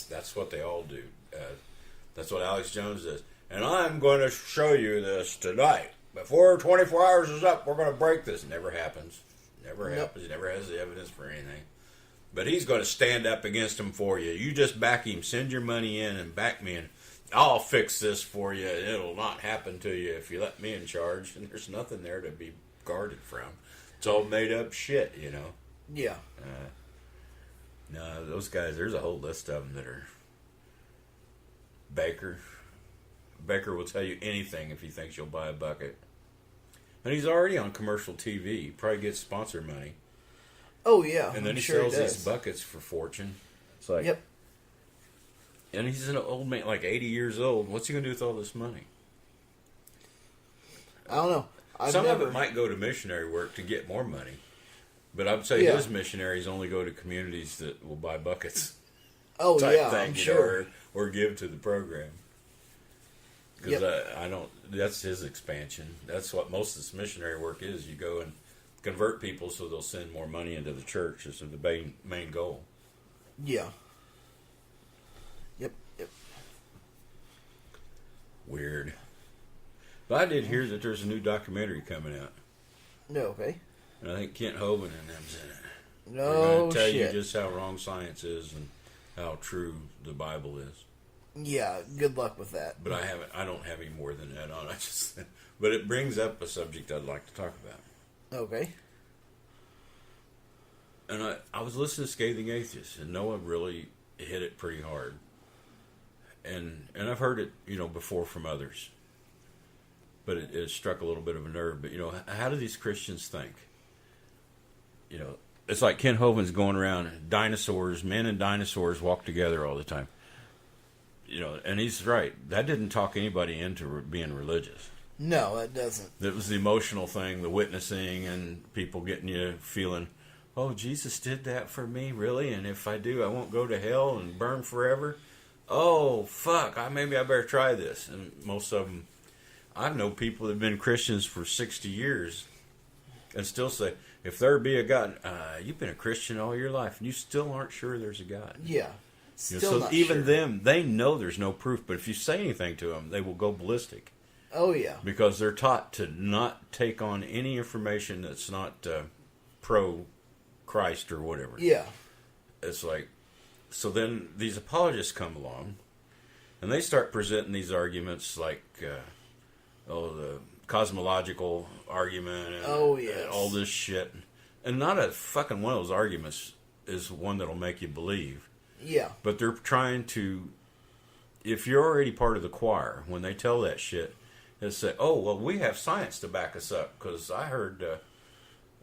That's what they all do. That's what Alex Jones does. And I'm going to show you this tonight. Before 24 hours is up, we're going to break this. Never happens. Never happens. He never has the evidence for anything. But he's going to stand up against him for you. You just back him. Send your money in and back me, and I'll fix this for you. It'll not happen to you if you let me in charge. And there's nothing there to be guarded from. It's all made up shit, you know. Yeah. No, those guys, there's a whole list of them that are... Baker will tell you anything if he thinks you'll buy a bucket. And he's already on commercial TV. He probably gets sponsor money. Oh, yeah. And then he sells these buckets for fortune. It's like... Yep. And he's an old man, like 80 years old. What's he going to do with all this money? I don't know. Some of it might go to missionary work to get more money. But I would say his missionaries only go to communities that will buy buckets. Oh, yeah, thing, I'm sure. Or give to the program. Because I don't... That's his expansion. That's what most of this missionary work is. You go and convert people so they'll send more money into the church. Is the main goal. Yeah. Yep. Weird. But I did hear that there's a new documentary coming out. No, okay. And I think Kent Hovind and them's in it. No, They're going to tell you shit. just how wrong science is and how true the Bible is. Yeah, good luck with that. But I don't have any more than that on. But it brings up a subject I'd like to talk about. Okay. And I was listening to Scathing Atheist, and Noah really hit it pretty hard. And I've heard it, before from others. But it struck a little bit of a nerve. But, how do these Christians think? It's like Ken Hovind's going around, men and dinosaurs walk together all the time. And he's right. That didn't talk anybody into being religious. No, that doesn't. It was the emotional thing, the witnessing, and people getting you feeling, oh, Jesus did that for me, really? And if I do, I won't go to hell and burn forever? Oh, fuck, maybe I better try this. And most of them, I know people that have been Christians for 60 years and still say, if there be a God, you've been a Christian all your life, and you still aren't sure there's a God. Yeah. So even them, they know there's no proof, but if you say anything to them, they will go ballistic. Oh, yeah. Because they're taught to not take on any information that's not pro-Christ or whatever. Yeah. It's like, so then these apologists come along, and they start presenting these arguments like, the cosmological argument and, and all this shit. And not a fucking one of those arguments is one that'll make you believe. Yeah. But they're trying to, if you're already part of the choir, when they tell that shit, they say, oh, well, we have science to back us up. Because I heard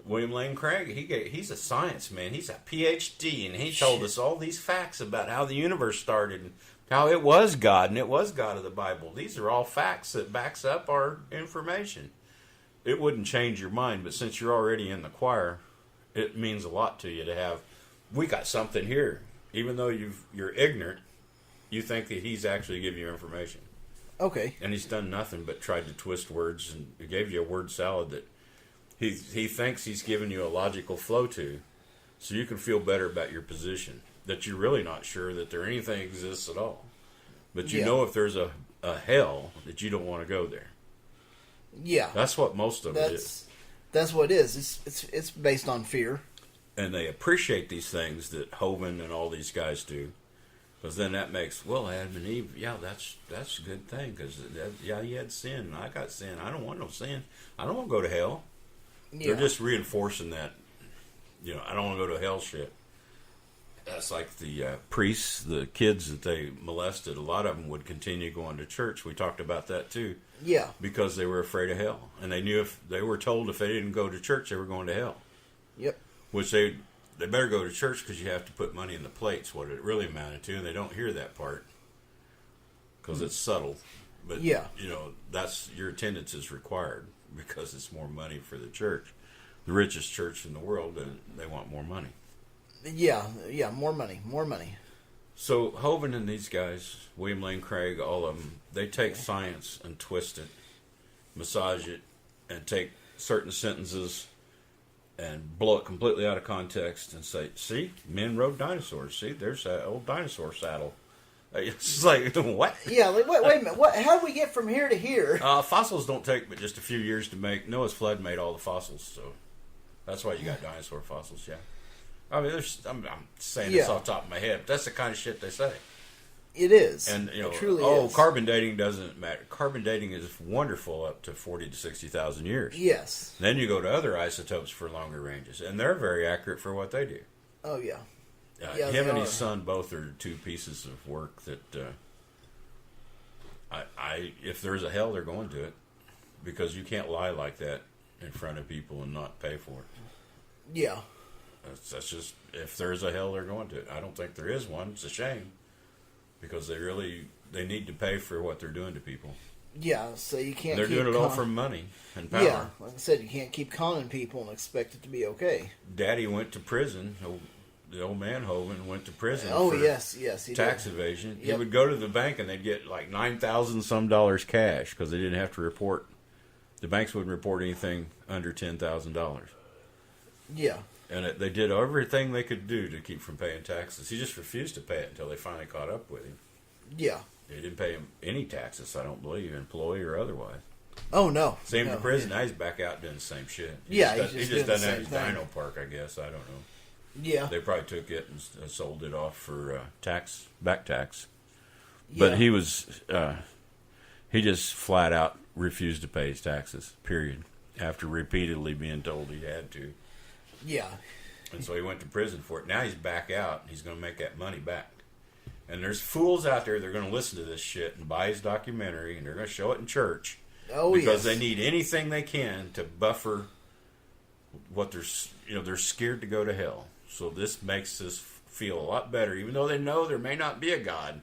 William Lane Craig, he's a science man. He's a PhD, and he told us all these facts about how the universe started and how it was God, and it was God of the Bible. These are all facts that backs up our information. It wouldn't change your mind, but since you're already in the choir, it means a lot to you to have, we got something here. Even though you're ignorant, you think that he's actually giving you information. Okay. And he's done nothing but tried to twist words, and he gave you a word salad that he thinks he's giving you a logical flow to, so you can feel better about your position, that you're really not sure that anything exists at all. But you know if there's a hell, that you don't want to go there. Yeah. That's what most of it is. That's what it is. It's based on fear. And they appreciate these things that Hovind and all these guys do, because then that makes, well, Adam and Eve, that's a good thing, because you had sin, and I got sin. I don't want no sin. I don't want to go to hell. Yeah. They're just reinforcing that, I don't want to go to hell shit. That's like the priests, the kids that they molested. A lot of them would continue going to church. We talked about that too. Yeah. Because they were afraid of hell, and they knew if they were told if they didn't go to church, they were going to hell. Yep. Which they better go to church because you have to put money in the plates, what it really amounted to, and they don't hear that part because it's subtle. But, that's your attendance is required because it's more money for the church. The richest church in the world, and they want more money. Yeah, more money. So Hovind and these guys, William Lane Craig, all of them, they take science and twist it, massage it, and take certain sentences and blow it completely out of context and say, see, men rode dinosaurs. See, there's that old dinosaur saddle. It's like, what? Yeah, like wait a minute. What? How do we get from here to here? Fossils don't take but just a few years to make. Noah's flood made all the fossils, so that's why you got dinosaur fossils. Yeah, I mean, I'm saying this off the top of my head, but that's the kind of shit they say. It is, and it truly is. Carbon dating doesn't matter. Carbon dating is wonderful up to 40 to 60,000 years. Yes. Then you go to other isotopes for longer ranges, and they're very accurate for what they do. Oh yeah. Him and his son both are two pieces of work that if there's a hell, they're going to it, because you can't lie like that in front of people and not pay for it. Yeah. That's just, if there's a hell, they're going to it. I don't think there is one. It's a shame, because they need to pay for what they're doing to people. Yeah, so you can't. They're doing it all for money and power. Yeah, like I said, you can't keep conning people and expect it to be okay. Daddy went to prison. The old man Hovind went to prison. Oh, for yes, he tax did. evasion. Yep. He would go to the bank and they'd get like $9,000 some cash, because they didn't have to report. The banks wouldn't report anything under $10,000. Yeah. And they did everything they could do to keep from paying taxes. He just refused to pay it until they finally caught up with him. Yeah. They didn't pay him any taxes, I don't believe, employee or otherwise. Oh, no. Same to prison. Now he's back out doing the same shit. He just just doesn't have his dino park, I guess. I don't know. Yeah. They probably took it and sold it off for back tax. Yeah. But he just flat out refused to pay his taxes, period, after repeatedly being told he had to. Yeah. And so he went to prison for it. Now he's back out, and he's going to make that money back. And there's fools out there that are going to listen to this shit and buy his documentary, and they're going to show it in church. Oh, because they need anything they can to buffer what they're scared to go to hell. So this makes us feel a lot better, even though they know there may not be a God.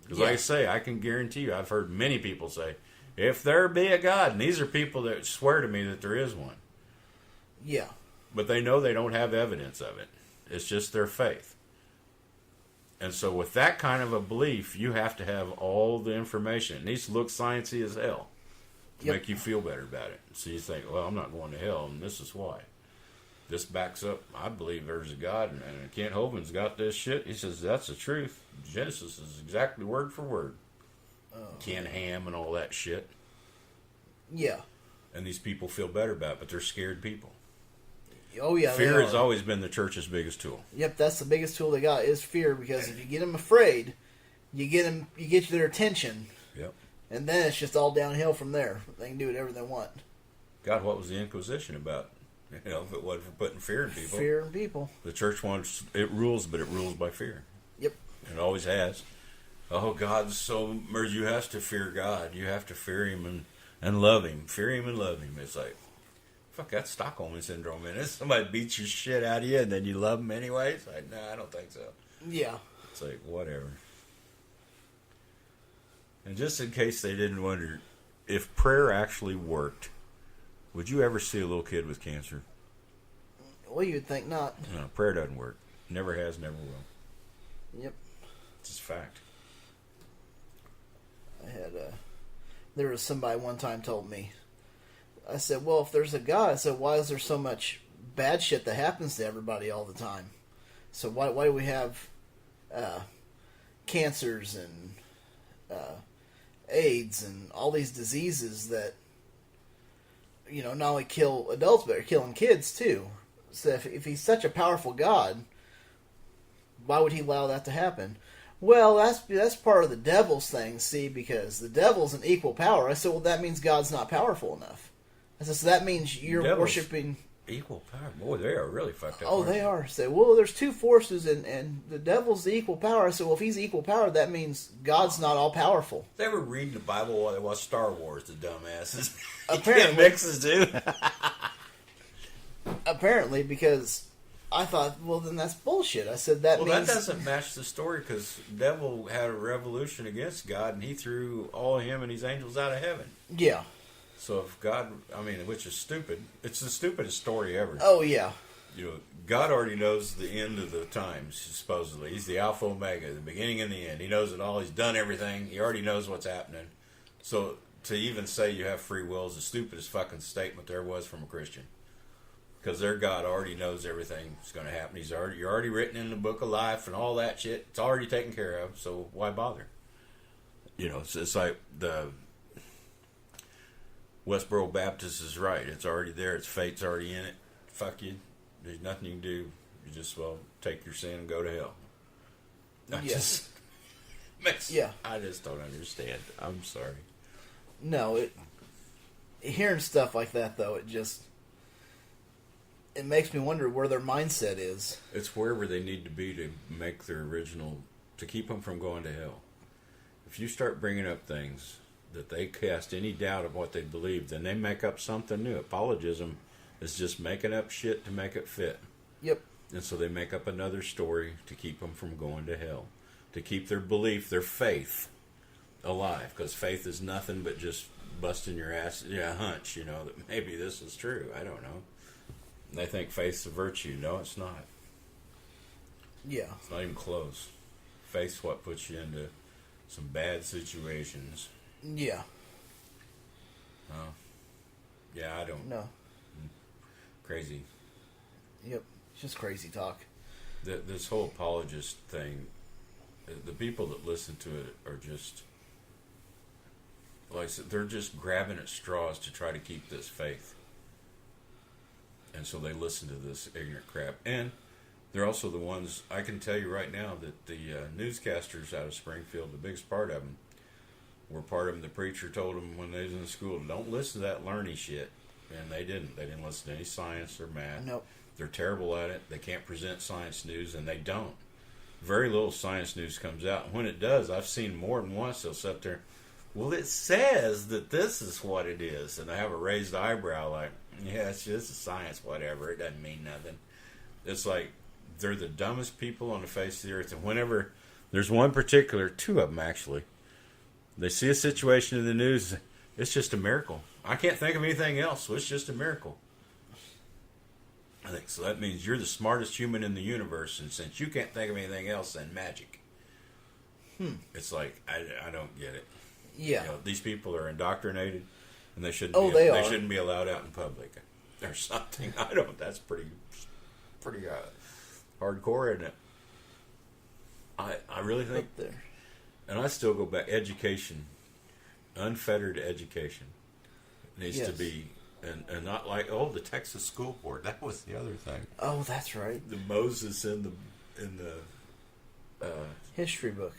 Because like I say, I can guarantee you, I've heard many people say, if there be a God, and these are people that swear to me that there is one. Yeah. But they know they don't have evidence of it. It's just their faith. And so with that kind of a belief, you have to have all the information. It needs to look sciencey as hell to make you feel better about it. So you think, well, I'm not going to hell, and this is why. This backs up, I believe there's a God, and Kent Hovind's got this shit. He says, that's the truth. Genesis is exactly word for word. Ken Ham and all that shit. Yeah. And these people feel better about it, but they're scared people. Oh, yeah. Fear has always been the church's biggest tool. Yep, that's the biggest tool they got is fear, because if you get them afraid, you get their attention. Yep. And then it's just all downhill from there. They can do whatever they want. God, what was the Inquisition about? You know, if it wasn't for putting fear in people. Fear in people. The church wants, it rules, but it rules by fear. Yep. It always has. Oh, God's so, you have to fear God. You have to fear Him and love Him. Fear Him and love Him. It's like, fuck, that's Stockholm Syndrome, man. Somebody beats your shit out of you and then you love them anyways? No, I don't think so. Yeah. It's like, whatever. And just in case they didn't wonder, if prayer actually worked, would you ever see a little kid with cancer? Well, you'd think not. No, prayer doesn't work. Never has, never will. Yep. It's just a fact. There was somebody one time told me, I said, well, if there's a God, I said, why is there so much bad shit that happens to everybody all the time? So why do we have cancers and AIDS and all these diseases that, not only kill adults, but are killing kids too? So if he's such a powerful God, why would he allow that to happen? Well, that's part of the devil's thing, see, because the devil's an equal power. I said, well, that means God's not powerful enough. I said, so that means you're worshiping equal power. Boy, they are really fucked up. Oh, they are. I said, well, there's two forces, and the devil's the equal power. I said, well, if he's equal power, that means God's not all powerful. They were reading the Bible while they watched Star Wars, the dumbasses. Apparently. Mixes, dude. Apparently, because I thought, well, then that's bullshit. I said, that means... Well, that doesn't match the story, because the devil had a revolution against God, and he threw all him and his angels out of heaven. Yeah. So if God, which is stupid, it's the stupidest story ever. Oh, yeah. God already knows the end of the times, supposedly. He's the Alpha Omega, the beginning and the end. He knows it all. He's done everything. He already knows what's happening. So to even say you have free will is the stupidest fucking statement there was from a Christian. because their God already knows everything's going to happen. You're already written in the book of life and all that shit. It's already taken care of. So why bother? You know, it's like the Westboro Baptist is right. It's already there. Its fate's already in it. Fuck you. There's nothing you can do. You just take your sin and go to hell. I just don't understand. I'm sorry. No, hearing stuff like that though, it makes me wonder where their mindset is. It's wherever they need to be to make their original, to keep them from going to hell. If you start bringing up things that they cast any doubt of what they believe, then they make up something new. Apologism is just making up shit to make it fit. Yep. And so they make up another story to keep them from going to hell, to keep their belief, their faith alive, because faith is nothing but just busting your ass, hunch, that maybe this is true. I don't know. They think faith's a virtue. No, it's not. Yeah. It's not even close. Faith's what puts you into some bad situations. Yeah. I don't. No. Crazy. Yep. It's just crazy talk. This whole apologist thing, the people that listen to it are just, like I said, they're just grabbing at straws to try to keep this faith. And so they listen to this ignorant crap. And they're also the ones, I can tell you right now, that the newscasters out of Springfield, the biggest part of them, were part of them. The preacher told them when they was in school, don't listen to that learny shit. And they didn't. They didn't listen to any science or math. Nope. They're terrible at it. They can't present science news, and they don't. Very little science news comes out. And when it does, I've seen more than once, they'll sit there, well, it says that this is what it is. And they have a raised eyebrow like, yeah, it's just science, whatever. It doesn't mean nothing. It's like they're the dumbest people on the face of the earth. And whenever there's one particular, two of them actually, they see a situation in the news, it's just a miracle. I can't think of anything else, so it's just a miracle. I think so. That means you're the smartest human in the universe, and since you can't think of anything else, then magic. It's like I don't get it. Yeah. These people are indoctrinated, and they shouldn't. They shouldn't be allowed out in public. Or something. I don't. That's pretty hardcore, isn't it? I really think. Up there. And I still go back. Education, unfettered education, needs to be. And not like the Texas School Board. That was the other thing. Oh, that's right. The Moses in the history book.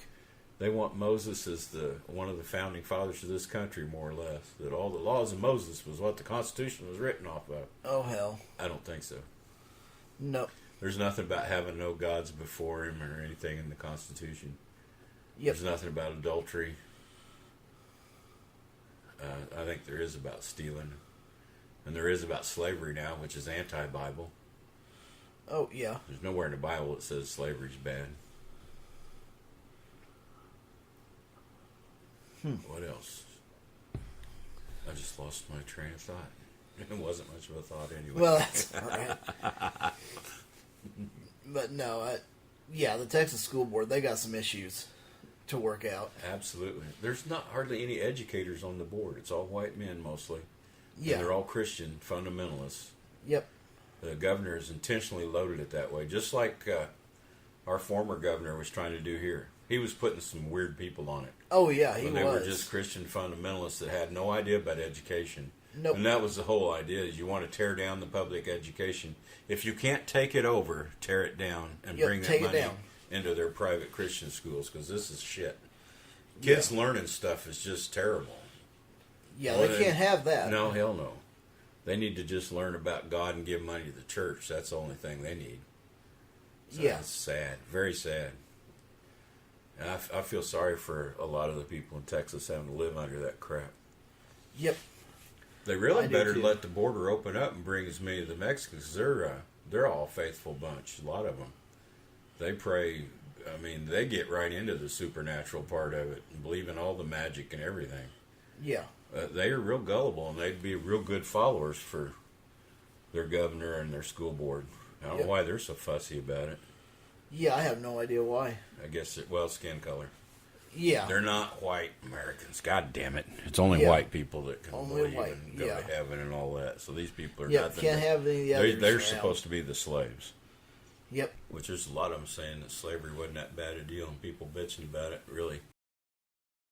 They want Moses as one of the founding fathers of this country, more or less. That all the laws of Moses was what the Constitution was written off of. Oh hell! I don't think so. No. There's nothing about having no gods before him or anything in the Constitution. Yep. There's nothing about adultery. I think there is about stealing. And there is about slavery now, which is anti-Bible. Oh, yeah. There's nowhere in the Bible that says slavery's bad. What else? I just lost my train of thought. It wasn't much of a thought anyway. Well, that's all right. But no, the Texas School Board, they got some issues to work out. Absolutely. There's not hardly any educators on the board. It's all white men mostly. Yeah. And they're all Christian fundamentalists. Yep. The governor has intentionally loaded it that way, just like our former governor was trying to do here. He was putting some weird people on it. Oh, yeah, he was. They were just Christian fundamentalists that had no idea about education. Nope. And that was the whole idea, is you want to tear down the public education. If you can't take it over, tear it down and bring that money into their private Christian schools, because this is shit. Kids learning stuff is just terrible. Yeah, they can't have that. No, hell no. They need to just learn about God and give money to the church. That's the only thing they need. So it's sad. Very sad. And I feel sorry for a lot of the people in Texas having to live under that crap. Yep. They really better let the border open up and bring as many of the Mexicans. They're all a faithful bunch. A lot of them. They pray. I mean, they get right into the supernatural part of it and believe in all the magic and everything. Yeah. They are real gullible, and they'd be real good followers for their governor and their school board. I don't know why they're so fussy about it. Yeah, I have no idea why. I guess, skin color. Yeah. They're not white Americans. God damn it! It's only Yeah. white people that can Only believe white, and go yeah. to heaven and all that. So these people are Yep, nothing. can't have any of the others They're around. supposed to be the slaves. Yep. Which there's a lot of them saying that slavery wasn't that bad a deal, and people bitching about it. Really,